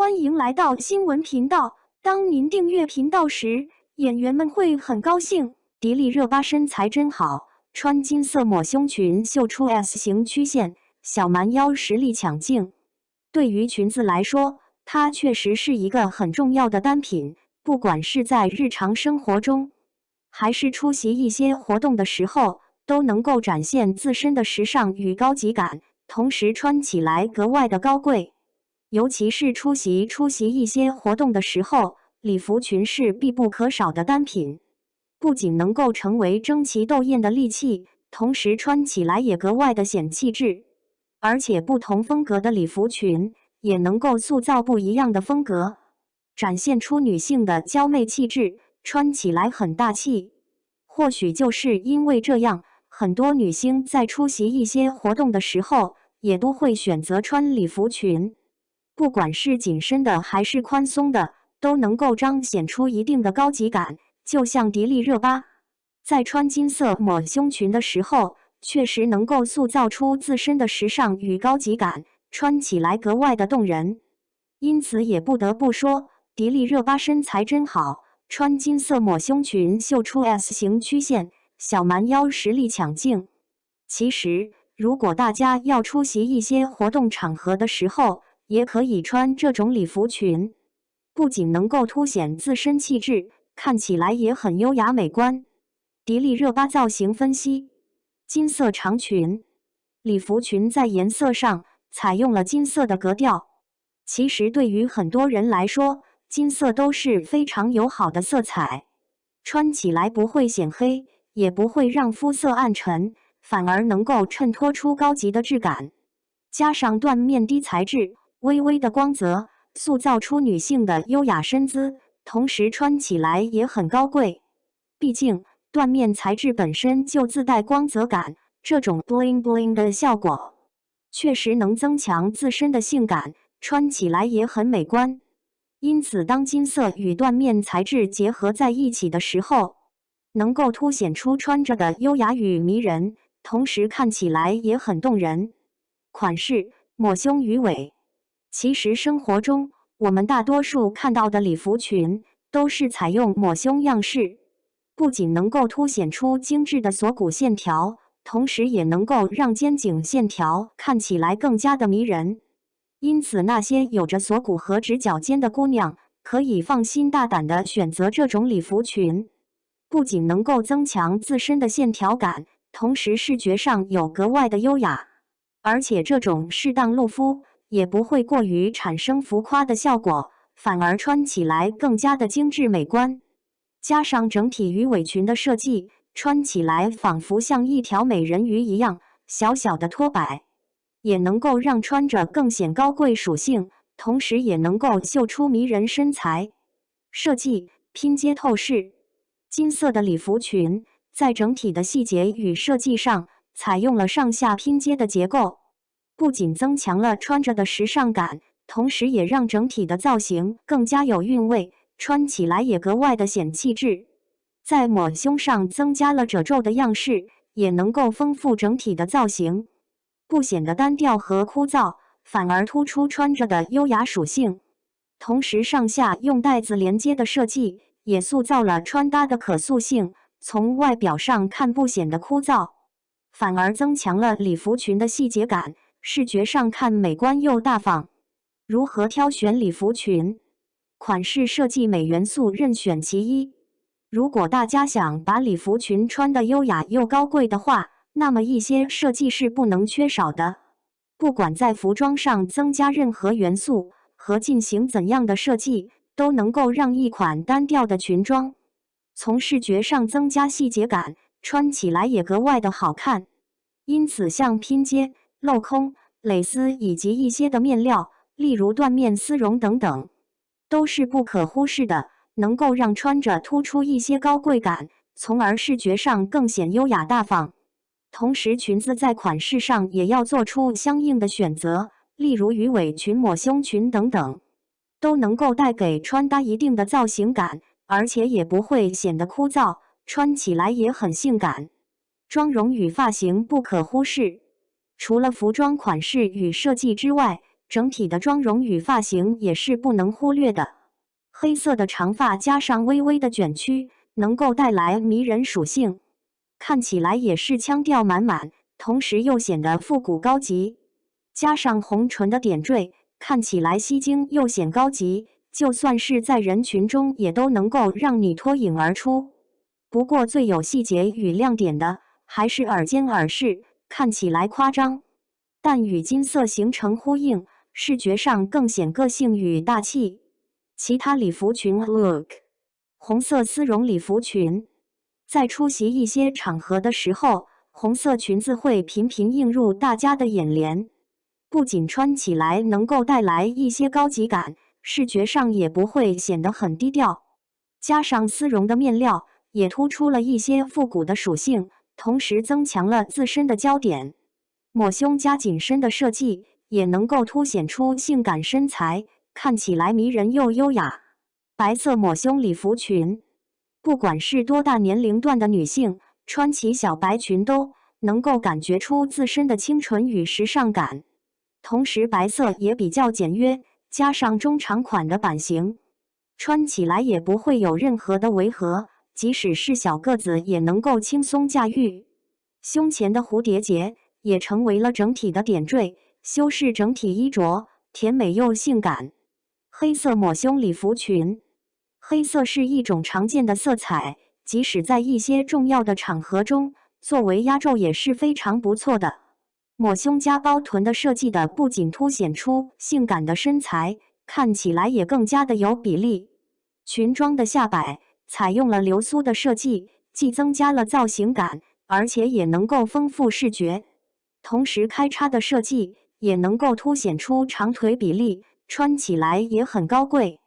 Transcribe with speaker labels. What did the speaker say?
Speaker 1: 欢迎来到新闻频道。当您订阅频道时，演员们会很高兴。迪丽热巴身材真好，穿金色抹胸裙秀出 S 型曲线，小蛮腰实力抢镜。对于裙子来说，它确实是一个很重要的单品，不管是在日常生活中，还是出席一些活动的时候，都能够展现自身的时尚与高级感，同时穿起来格外的高贵。尤其是出席一些活动的时候，礼服裙是必不可少的单品，不仅能够成为争奇斗艳的利器，同时穿起来也格外的显气质。而且不同风格的礼服裙也能够塑造不一样的风格，展现出女性的娇媚气质，穿起来很大气。或许就是因为这样，很多女星在出席一些活动的时候，也都会选择穿礼服裙。不管是紧身的还是宽松的，都能够彰显出一定的高级感。就像迪丽热巴在穿金色抹胸裙的时候，确实能够塑造出自身的时尚与高级感，穿起来格外的动人。因此也不得不说，迪丽热巴身材真好，穿金色抹胸裙秀出 S 型曲线，小蛮腰实力抢镜。其实，如果大家要出席一些活动场合的时候，也可以穿这种礼服裙，不仅能够凸显自身气质，看起来也很优雅美观。迪丽热巴造型分析：金色长裙，礼服裙在颜色上采用了金色的格调。其实对于很多人来说，金色都是非常友好的色彩，穿起来不会显黑，也不会让肤色暗沉，反而能够衬托出高级的质感。加上缎面低材质，微微的光泽，塑造出女性的优雅身姿，同时穿起来也很高贵。毕竟，缎面材质本身就自带光泽感，这种 bling bling 的效果，确实能增强自身的性感，穿起来也很美观。因此，当金色与缎面材质结合在一起的时候，能够凸显出穿着的优雅与迷人，同时看起来也很动人。款式：抹胸鱼尾。其实生活中，我们大多数看到的礼服裙都是采用抹胸样式，不仅能够凸显出精致的锁骨线条，同时也能够让肩颈线条看起来更加的迷人。因此，那些有着锁骨和直角肩的姑娘，可以放心大胆地选择这种礼服裙，不仅能够增强自身的线条感，同时视觉上有格外的优雅，而且这种适当露肤也不会过于产生浮夸的效果，反而穿起来更加的精致美观。加上整体鱼尾裙的设计，穿起来仿佛像一条美人鱼一样，小小的托摆，也能够让穿着更显高贵属性，同时也能够秀出迷人身材。设计：拼接透视。金色的礼服裙在整体的细节与设计上采用了上下拼接的结构，不仅增强了穿着的时尚感，同时也让整体的造型更加有韵味，穿起来也格外的显气质。在抹胸上增加了褶皱的样式，也能够丰富整体的造型，不显得单调和枯燥，反而突出穿着的优雅属性。同时上下用带子连接的设计，也塑造了穿搭的可塑性，从外表上看不显得枯燥，反而增强了礼服裙的细节感，视觉上看美观又大方。如何挑选礼服裙？款式设计美元素任选其一。如果大家想把礼服裙穿得优雅又高贵的话，那么一些设计是不能缺少的。不管在服装上增加任何元素和进行怎样的设计，都能够让一款单调的裙装从视觉上增加细节感，穿起来也格外的好看。因此，像拼接、镂空、蕾丝以及一些的面料，例如缎面丝绒等等，都是不可忽视的，能够让穿着突出一些高贵感，从而视觉上更显优雅大方。同时，裙子在款式上也要做出相应的选择，例如鱼尾裙、抹胸裙等等，都能够带给穿搭一定的造型感，而且也不会显得枯燥，穿起来也很性感。妆容与发型不可忽视。除了服装款式与设计之外，整体的妆容与发型也是不能忽略的。黑色的长发加上微微的卷曲，能够带来迷人属性，看起来也是腔调满满，同时又显得复古高级。加上红唇的点缀，看起来吸睛又显高级，就算是在人群中也都能够让你脱颖而出。不过最有细节与亮点的还是耳尖耳饰，看起来夸张，但与金色形成呼应，视觉上更显个性与大气。其他礼服裙 look， 红色丝绒礼服裙，在出席一些场合的时候，红色裙子会频频映入大家的眼帘，不仅穿起来能够带来一些高级感，视觉上也不会显得很低调。加上丝绒的面料，也突出了一些复古的属性，同时增强了自身的焦点。抹胸加紧身的设计，也能够凸显出性感身材，看起来迷人又优雅。白色抹胸礼服裙，不管是多大年龄段的女性，穿起小白裙都能够感觉出自身的清纯与时尚感。同时白色也比较简约，加上中长款的版型，穿起来也不会有任何的违和，即使是小个子也能够轻松驾驭。胸前的蝴蝶结也成为了整体的点缀，修饰整体衣着，甜美又性感。黑色抹胸礼服裙，黑色是一种常见的色彩，即使在一些重要的场合中，作为压轴也是非常不错的。抹胸加包臀的设计的不仅凸显出性感的身材，看起来也更加的有比例。裙装的下摆采用了流苏的设计，既增加了造型感，而且也能够丰富视觉。同时开叉的设计也能够凸显出长腿比例，穿起来也很高贵。